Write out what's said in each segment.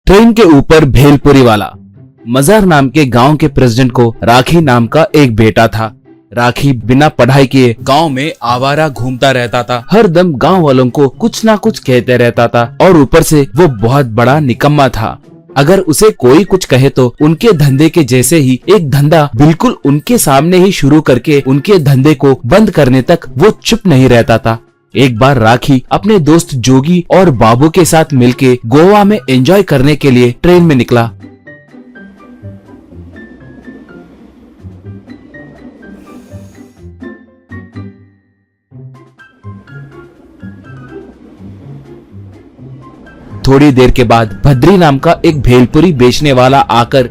Train के ऊपर भेलपुरी वाला। मजार नाम के गांव के प्रेसिडेंट को राखी नाम का एक बेटा था। राखी बिना पढ़ाई किए गांव में आवारा घूमता रहता था। हर दम गांव वालों को कुछ ना कुछ कहते रहता था और ऊपर से वो बहुत बड़ा निकम्मा था। अगर उसे कोई कुछ कहे तो उनके धंधे के जैसे ही एक धंधा बिल्कुल उनके सामने ही शुरू करके उनके धंधे को बंद करने तक वो चुप नहीं रहता था। एक बार राखी अपने दोस्त जोगी और बाबू के साथ मिलके गोवा में एंजॉय करने के लिए ट्रेन में निकला। थोड़ी देर के बाद भद्री नाम का एक भेलपुरी बेचने वाला आकर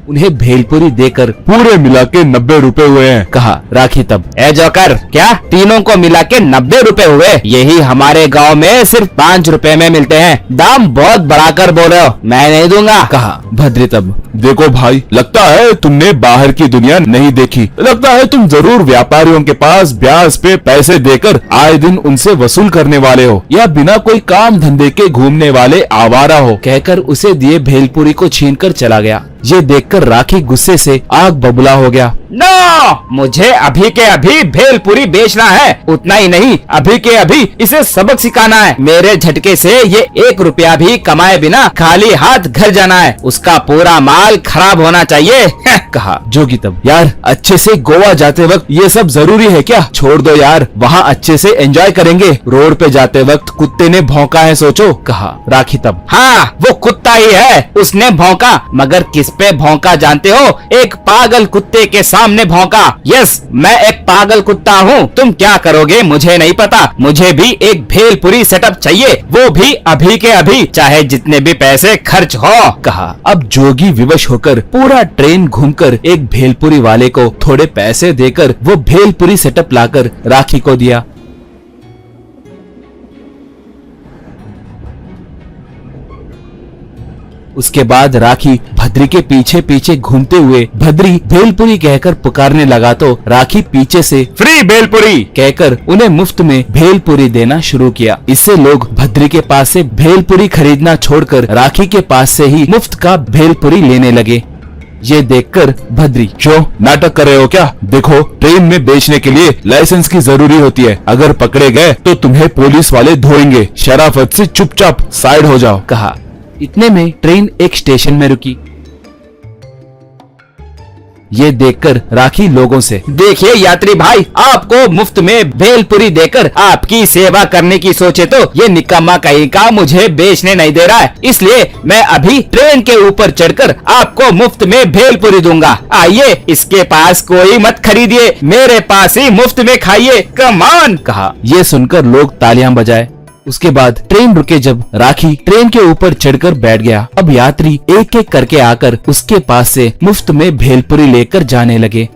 उन्हें भेलपुरी देकर पूरे मिला के 90 रुपए हुए हैं, कहा। राखी तब, ए जोकर, क्या तीनों को मिला के 90 रुपए हुए? यही हमारे गांव में सिर्फ 5 रुपए में मिलते हैं। दाम बहुत बढ़ाकर बोल रहे हो, मैं नहीं दूंगा, कहा। भद्री तब, देखो भाई, लगता है तुमने बाहर की दुनिया नहीं देखी। लगता है तुम जरूर व्यापारियों के पास ब्याज पे पैसे देकर आए दिन उनसे वसूल करने वाले हो, या बिना कोई काम धंधे के घूमने वाले आवारा हो। कहकर उसे दिए भेलपुरी को छीनकर चला गया। ये देखकर राखी गुस्से से आग बबूला हो गया। नो, मुझे अभी के अभी भेलपुरी बेचना है। उतना ही नहीं, अभी के अभी इसे सबक सिखाना है। मेरे झटके से ये 1 रुपया भी कमाए बिना खाली हाथ घर जाना है। उसका पूरा माल खराब होना चाहिए, कहा। जोगी तब, यार अच्छे से गोवा जाते वक्त ये सब जरूरी है क्या? छोड़ दो यार, वहाँ अच्छे से एंजॉय करेंगे। रोड पे जाते वक्त कुत्ते ने भौंका है, सोचो, कहा। राखी तब, हाँ, वो कुत्ता ही है, उसने भौंका। मगर किस पे भौंका जानते हो? एक पागल कुत्ते के सामने भौंका। यस, मैं एक पागल कुत्ता हूँ। तुम क्या करोगे मुझे नहीं पता। मुझे भी एक भेलपुरी सेटअप चाहिए, वो भी अभी के अभी, चाहे जितने भी पैसे खर्च हो, कहा। अब जोगी विवश होकर पूरा ट्रेन घूमकर एक भेलपुरी वाले को थोड़े पैसे देकर वो भेलपुरी सेटअप लाकर राखी को दिया। उसके बाद राखी भद्री के पीछे पीछे घूमते हुए भद्री भेलपुरी कहकर पुकारने लगा तो राखी पीछे से फ्री भेलपुरी कहकर उन्हें मुफ्त में भेलपुरी देना शुरू किया। इससे लोग भद्री के पास से भेलपुरी खरीदना छोड़कर राखी के पास से ही मुफ्त का भेलपुरी लेने लगे। ये देखकर भद्री, क्यों नाटक कर रहे हो क्या? देखो, ट्रेन में बेचने के लिए लाइसेंस की जरूरी होती है। अगर पकड़े गए तो तुम्हें पुलिस वाले धोएंगे। शराफत से चुपचाप साइड हो जाओ, कहा। इतने में ट्रेन एक स्टेशन में रुकी। ये देखकर राखी लोगों से, देखिए यात्री भाई, आपको मुफ्त में भेलपुरी देकर आपकी सेवा करने की सोचे तो ये निकम्मा कहीं का मुझे बेचने नहीं दे रहा है। इसलिए मैं अभी ट्रेन के ऊपर चढ़कर आपको मुफ्त में भेलपुरी दूंगा। आइए, इसके पास कोई मत खरीदिए, मेरे पास ही मुफ्त में खाइए, कम ऑन, कहा। ये सुनकर लोग तालियां बजाए। उसके बाद ट्रेन रुके। जब राखी ट्रेन के ऊपर चढ़कर बैठ गया, अब यात्री एक एक करके आकर उसके पास से मुफ्त में भेलपुरी लेकर जाने लगे।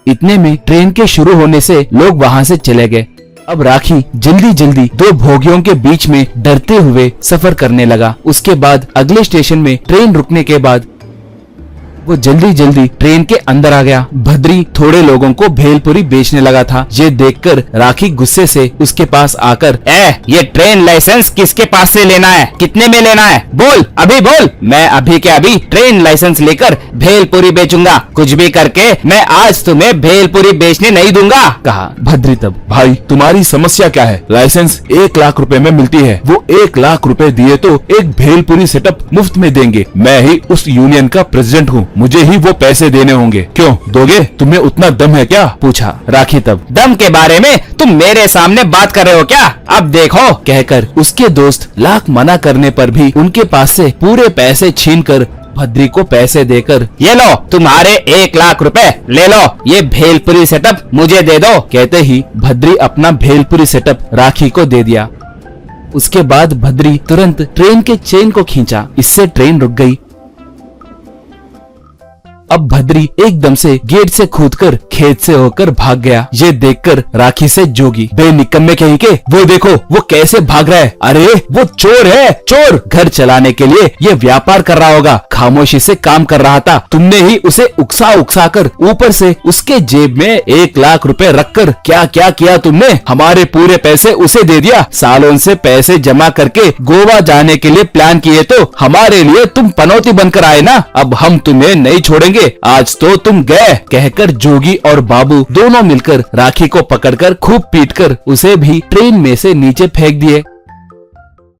इतने में ट्रेन के शुरू होने से लोग वहां से चले गए। अब राखी जल्दी जल्दी 2 भोगियों के बीच में डरते हुए सफर करने लगा। उसके बाद अगले स्टेशन में ट्रेन रुकने के बाद वो जल्दी जल्दी ट्रेन के अंदर आ गया। भद्री थोड़े लोगों को भेलपुरी बेचने लगा था। ये देखकर राखी गुस्से से उसके पास आकर, ये ट्रेन लाइसेंस किसके पास से लेना है? कितने में लेना है? बोल, अभी बोल। मैं अभी के अभी ट्रेन लाइसेंस लेकर भेलपुरी बेचूंगा। कुछ भी करके मैं आज तुम्हें भेलपुरी बेचने नहीं दूंगा, कहा। भद्री तब, भाई तुम्हारी समस्या क्या है? लाइसेंस 1 लाख रुपए में मिलती है। वो 1 लाख रुपए दिए तो एक भेलपुरी सेटअप मुफ्त में देंगे। मैं ही उस यूनियन का प्रेसिडेंट हूँ, मुझे ही वो पैसे देने होंगे। क्यों दोगे? तुम्हें उतना दम है क्या? पूछा। राखी तब, दम के बारे में तुम मेरे सामने बात कर रहे हो क्या? अब देखो, कहकर उसके दोस्त लाख मना करने पर भी उनके पास से पूरे पैसे छीनकर भद्री को पैसे देकर, ये लो तुम्हारे 1 लाख रुपए, ले लो, ये भेलपुरी सेटअप मुझे दे दो। कहते ही भद्री अपना भेलपुरी सेटअप राखी को दे दिया। उसके बाद भद्री तुरंत ट्रेन के चेन को खींचा। इससे ट्रेन रुक गई। अब भद्री एकदम से गेट से कूदकर खेत से होकर भाग गया। ये देखकर राखी से जोगी, बे निकम्मे कहीं के, वो देखो वो कैसे भाग रहा है। अरे वो चोर है, चोर। घर चलाने के लिए ये व्यापार कर रहा होगा, खामोशी से काम कर रहा था। तुमने ही उसे उकसा उकसा कर ऊपर से उसके जेब में 1 लाख रुपए रखकर क्या क्या किया तुमने। हमारे पूरे पैसे उसे दे दिया। सालों से पैसे जमा करके गोवा जाने के लिए प्लान किए तो हमारे लिए तुम पनौती बनकर आए ना। अब हम तुम्हें नहीं छोड़ेंगे, आज तो तुम गए। कहकर जोगी और बाबू दोनों मिलकर राखी को पकड़कर खूब पीटकर उसे भी ट्रेन में से नीचे फेंक दिए।